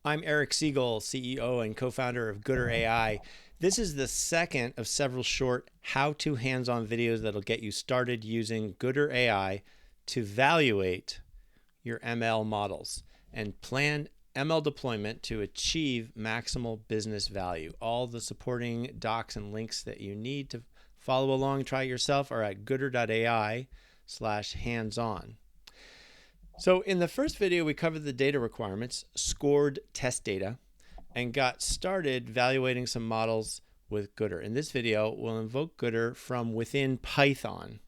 I'm Eric Siegel, CEO and co-founder of Gooder AI. This is the second of several short how-to hands-on videos that'll get you started using Gooder AI to evaluate your ML models and plan ML deployment to achieve maximal business value. All the supporting docs and links that you need to follow along and try it yourself are at gooder.ai/hands-on. So in the first video, we covered the data requirements, scored test data, and got started evaluating some models with Gooder. In this video, we'll invoke Gooder from within Python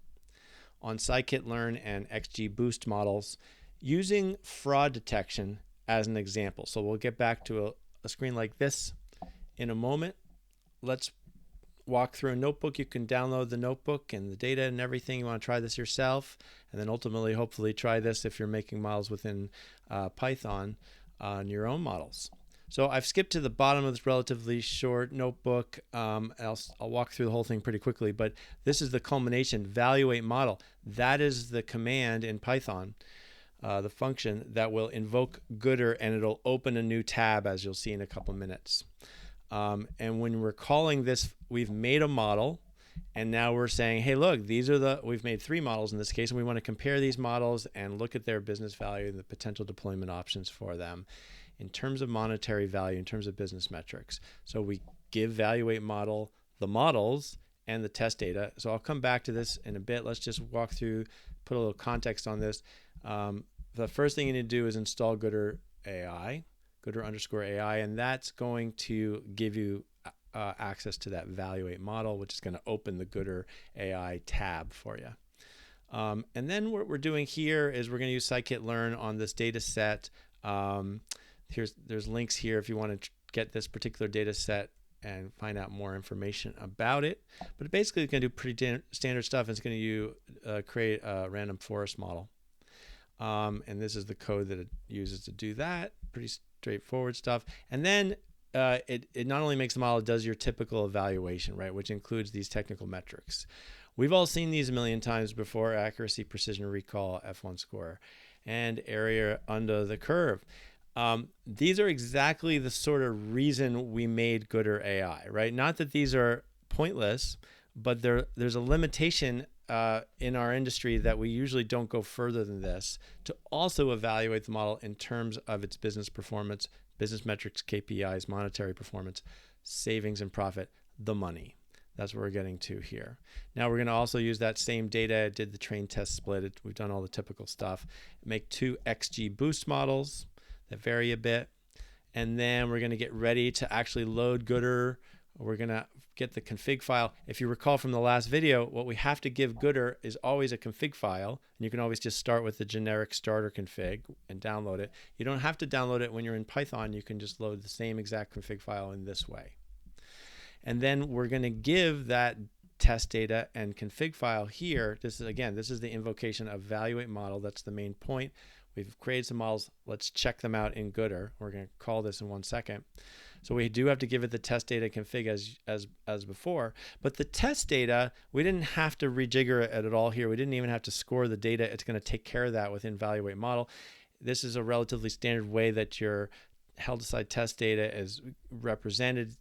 on scikit-learn and XGBoost models using fraud detection as an example. So we'll get back to a screen like this in a moment. Let's walk through a notebook. You can download the notebook and the data and everything. You want to try this yourself, and then ultimately, hopefully, try this if you're making models within Python on your own models. So I've skipped to the bottom of this relatively short notebook. I'll walk through the whole thing pretty quickly, but this is the culmination, valuate model. That is the command in Python, the function that will invoke Gooder, and it'll open a new tab, as you'll see in a couple minutes. And when we're calling this, we've made a model, and now we're saying, hey, look, we've made 3 models in this case, and we want to compare these models and look at their business value and the potential deployment options for them in terms of monetary value, in terms of business metrics. So we give valuate model the models and the test data. So I'll come back to this in a bit. Let's just walk through, put a little context on this. The first thing you need to do is install Gooder AI. Gooder_AI, and that's going to give you access to that valuate model, which is going to open the Gooder AI tab for you. And then what we're doing here is we're going to use scikit-learn on this data set. There's links here if you want to get this particular data set and find out more information about it. But basically, it's going to do pretty standard stuff. It's going to create a random forest model. And this is the code that it uses to do that. Pretty straightforward stuff. And then it not only makes the model, it does your typical evaluation, right, which includes these technical metrics. We've all seen these a million times before: accuracy, precision, recall, F1 score, and area under the curve. These are exactly the sort of reason we made Gooder AI, right? Not that these are pointless, but there's a limitation in our industry that we usually don't go further than this to also evaluate the model in terms of its business performance, business metrics, KPIs, monetary performance, savings and profit, the money. That's what we're getting to here. Now we're going to also use that same data, did the train test split, we've done all the typical stuff, make 2 XGBoost models that vary a bit, and then we're going to get ready to actually load Gooder. We're going to get the config file. If you recall from the last video, what we have to give Gooder is always a config file, and you can always just start with the generic starter config and download it. You don't have to download it when you're in Python. You can just load the same exact config file in this way. And then we're going to give that test data and config file here. This is the invocation of evaluate model. That's the main point. We've created some models. Let's check them out in Gooder. We're going to call this in 1 second. So we do have to give it the test data config as before, but the test data, we didn't have to rejigger it at all here. We didn't even have to score the data. It's going to take care of that within evaluate model. This is a relatively standard way that your held aside test data is represented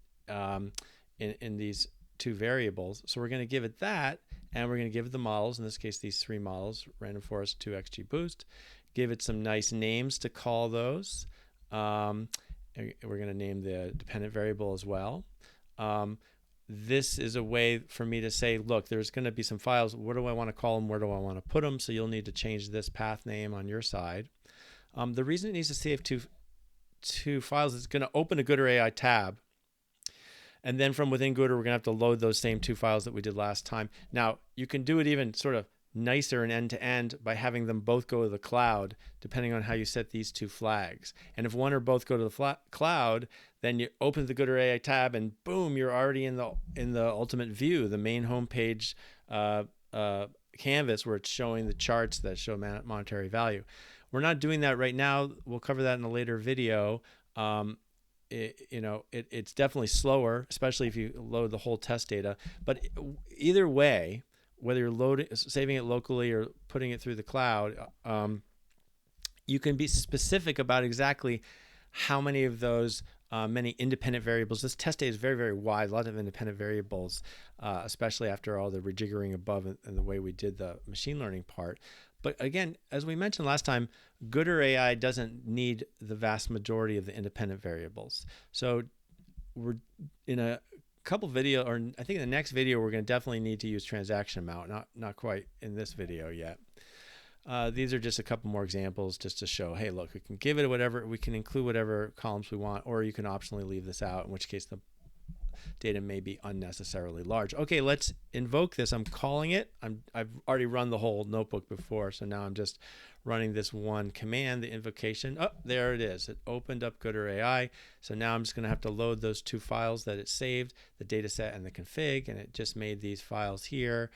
in these 2 variables. So we're going to give it that, and we're going to give it the models, in this case these 3 models, random forest, 2 XGBoost, give it some nice names to call those. We're going to name the dependent variable as well. This is a way for me to say, look, there's going to be some files. What do I want to call them? Where do I want to put them? So you'll need to change this path name on your side. The reason it needs to save two files is it's going to open a Gooder AI tab. And then from within Gooder, we're going to have to load those same 2 files that we did last time. Now, you can do it even sort of nicer and end-to-end by having them both go to the cloud, depending on how you set these 2 flags. And if one or both go to the cloud, then you open the Gooder AI tab, and boom, you're already in the ultimate view, the main homepage canvas where it's showing the charts that show monetary value. We're not doing that right now. We'll cover that in a later video. It's definitely slower, especially if you load the whole test data. But either way, whether you're saving it locally or putting it through the cloud, you can be specific about exactly how many of those many independent variables. This test data is very, very wide, a lot of independent variables, especially after all the rejiggering above and the way we did the machine learning part. But again, as we mentioned last time, Gooder AI doesn't need the vast majority of the independent variables. So we're in a couple video, or I think in the next video, we're going to definitely need to use transaction amount, not quite in this video yet. These are just a couple more examples just to show, hey, look, we can give it whatever, we can include whatever columns we want, or you can optionally leave this out, in which case the data may be unnecessarily large. Okay, let's invoke this. I'm calling it. I've already run the whole notebook before, so now I'm just running this one command, the invocation. Oh, there it is. It opened up Gooder AI. So now I'm just going to have to load those two files that it saved, the data set and the config, and it just made these files here.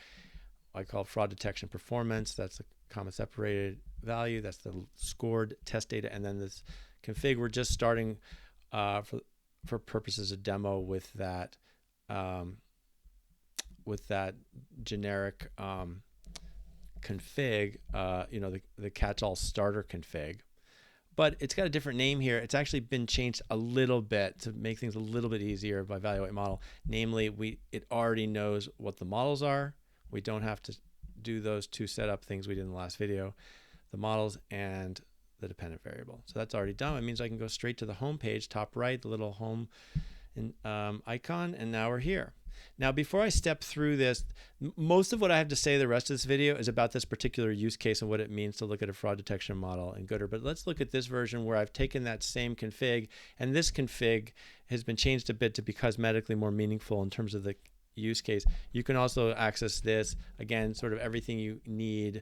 I call fraud detection performance. That's the comma separated value. That's the scored test data. And then this config, we're just starting for purposes of demo with that generic config, the catch-all starter config. But it's got a different name here. It's actually been changed a little bit to make things a little bit easier by valuate model. Namely, it already knows what the models are. We don't have to do those two setup things we did in the last video, the models and the dependent variable. So that's already done. It means I can go straight to the home page, top right, the little home icon, and now we're here. Now, before I step through this, most of what I have to say the rest of this video is about this particular use case and what it means to look at a fraud detection model in Gooder. But let's look at this version where I've taken that same config, and this config has been changed a bit to be cosmetically more meaningful in terms of the use case. You can also access this. Again, sort of everything you need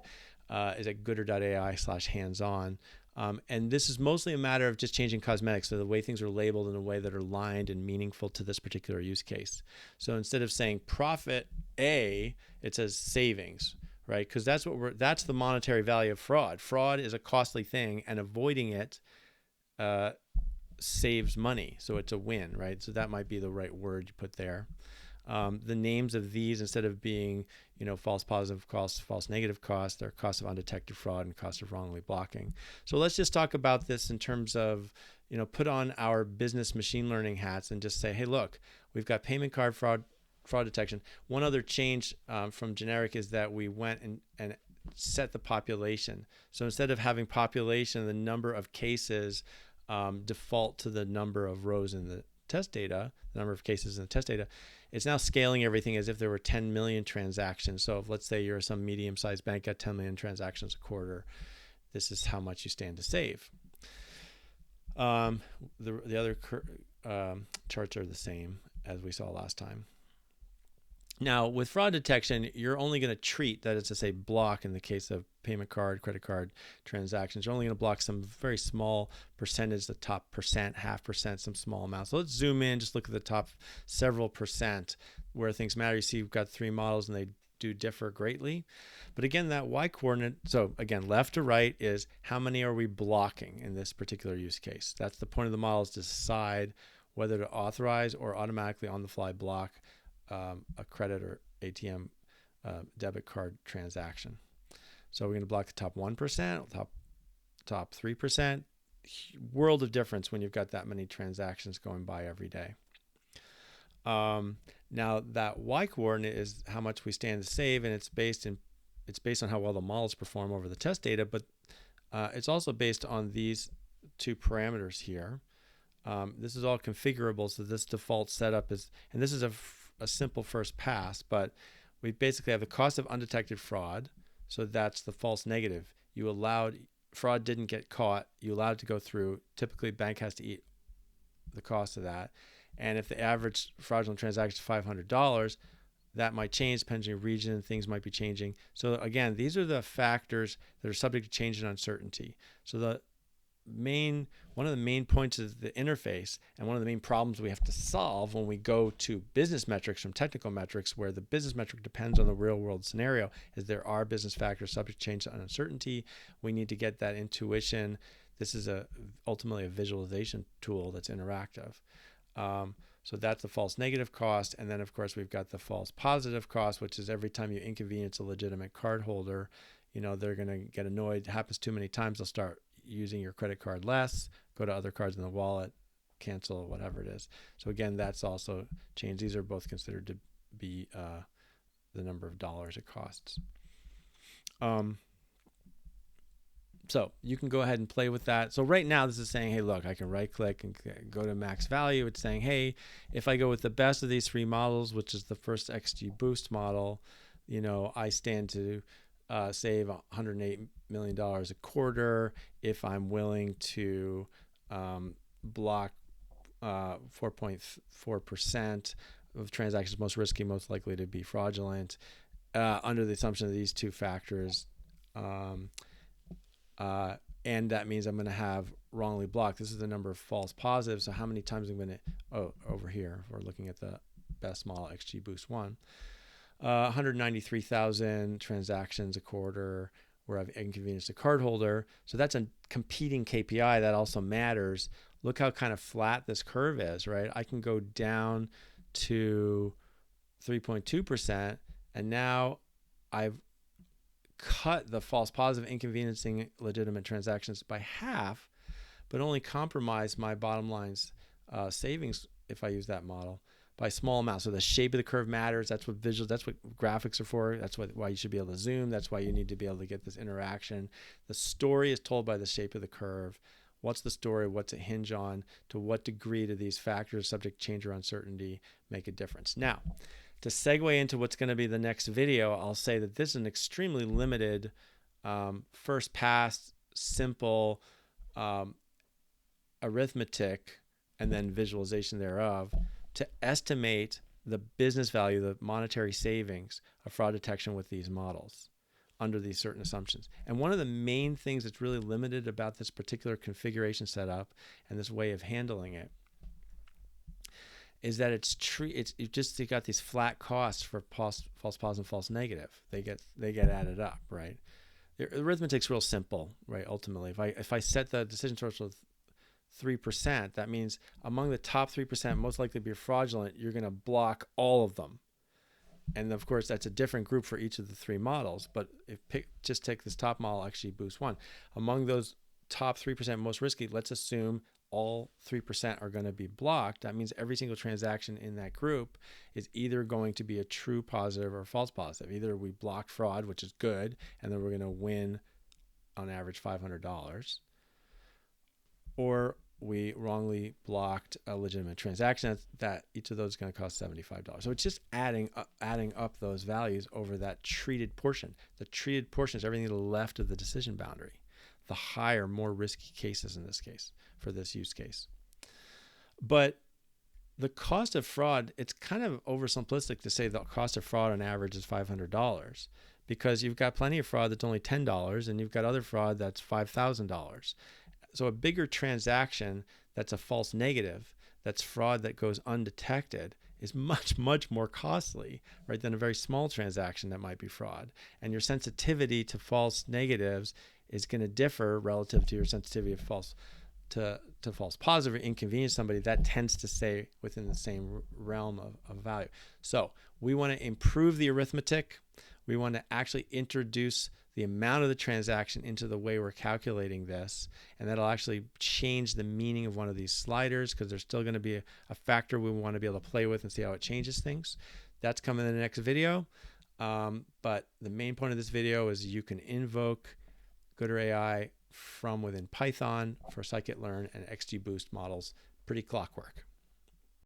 is at gooder.ai/hands-on. And this is mostly a matter of just changing cosmetics, so the way things are labeled in a way that are aligned and meaningful to this particular use case. So instead of saying profit A, it says savings, right? Because that's the monetary value of fraud. Fraud is a costly thing, and avoiding it saves money. So it's a win, right? So that might be the right word you put there. The names of these, instead of being, false positive cost, false negative cost, they're cost of undetected fraud and cost of wrongly blocking. So let's just talk about this in terms of, put on our business machine learning hats and just say, hey, look, we've got payment card fraud detection. One other change from generic is that we went and set the population. So instead of having population, the number of cases default to the number of rows in the test data, the number of cases in the test data. It's now scaling everything as if there were 10 million transactions. So if, let's say you're some medium-sized bank, got 10 million transactions a quarter, this is how much you stand to save. The other charts are the same as we saw last time. Now, with fraud detection, you're only going to treat, that is to say, block in the case of payment card, credit card transactions. You're only going to block some very small percentage, the top percent, 0.5%, some small amounts. So let's zoom in, just look at the top several percent where things matter. You see you've got three models and they do differ greatly. But again, that Y coordinate, so again, left to right is how many are we blocking in this particular use case. That's the point of the model, is to decide whether to authorize or automatically on the fly block a credit or ATM debit card transaction. So we're going to block the top 1%, top 3%. World of difference when you've got that many transactions going by every day. Now that Y coordinate is how much we stand to save, and it's based on how well the models perform over the test data, but it's also based on these two parameters here. This is all configurable, so this default setup is, and this is a simple first pass, but we basically have the cost of undetected fraud. So that's the false negative. You allowed, fraud didn't get caught. You allowed it to go through. Typically, bank has to eat the cost of that. And if the average fraudulent transaction is $500, that might change depending on region. Things might be changing. So again, these are the factors that are subject to change and uncertainty. So one of the main points of the interface, and one of the main problems we have to solve when we go to business metrics from technical metrics, where the business metric depends on the real world scenario, is there are business factors subject to change and uncertainty. We need to get that intuition. This is ultimately a visualization tool that's interactive. So that's the false negative cost. And then of course we've got the false positive cost, which is every time you inconvenience a legitimate card holder, they're going to get annoyed. It happens too many times, they'll start using your credit card less, go to other cards in the wallet, cancel, whatever it is. So again, that's also changed. These are both considered to be the number of dollars it costs. So you can go ahead and play with that. So right now this is saying, hey, look, I can right click and go to max value. It's saying, hey, if I go with the best of these three models, which is the first XGBoost model, you know, I stand to save $108 million a quarter if I'm willing to block 4.4% of transactions most risky, most likely to be fraudulent, under the assumption of these two factors. And that means I'm going to have wrongly blocked. This is the number of false positives. So how many times I'm going to, over here, we're looking at the best model, XGBoost 1, 193,000 transactions a quarter where I've inconvenienced a cardholder. So that's a competing KPI that also matters. Look how kind of flat this curve is, right? I can go down to 3.2%, and now I've cut the false positive inconveniencing legitimate transactions by half, but only compromise my bottom line's savings if I use that model by small amounts. So the shape of the curve matters. That's what that's what graphics are for. That's why you should be able to zoom. That's why you need to be able to get this interaction. The story is told by the shape of the curve. What's the story? What's it hinge on? To what degree do these factors, subject change or uncertainty, make a difference? Now, to segue into what's going to be the next video, I'll say that this is an extremely limited, first pass, simple arithmetic and then visualization thereof to estimate the business value, the monetary savings of fraud detection with these models under these certain assumptions. And one of the main things that's really limited about this particular configuration setup and this way of handling it is that you got these flat costs for false positive and false negative. They get added up, right? The arithmetic's real simple, right? Ultimately, if I set the decision threshold 3%, that means among the top 3% most likely to be fraudulent, you're going to block all of them. And of course, that's a different group for each of the three models. But just take this top model, XGBoost 1. Among those top 3% most risky, let's assume all 3% are going to be blocked. That means every single transaction in that group is either going to be a true positive or false positive. Either we blocked fraud, which is good, and then we're going to win on average $500, or we wrongly blocked a legitimate transaction that each of those is going to cost $75. So it's just adding up those values over that treated portion. The treated portion is everything to the left of the decision boundary. The higher, more risky cases in this case, for this use case. But the cost of fraud, it's kind of oversimplistic to say the cost of fraud on average is $500, because you've got plenty of fraud that's only $10 and you've got other fraud that's $5,000. So a bigger transaction that's a false negative, that's fraud that goes undetected, is much, much more costly, right, than a very small transaction that might be fraud. And your sensitivity to false negatives is going to differ relative to your sensitivity of false positive or inconvenience somebody. That tends to stay within the same realm of value. So we want to improve the arithmetic. We want to actually introduce the amount of the transaction into the way we're calculating this, and that'll actually change the meaning of one of these sliders, because there's still going to be a factor we want to be able to play with and see how it changes things. That's coming in the next video. But the main point of this video is you can invoke Gooder AI from within Python for scikit-learn and XGBoost models. Pretty clockwork.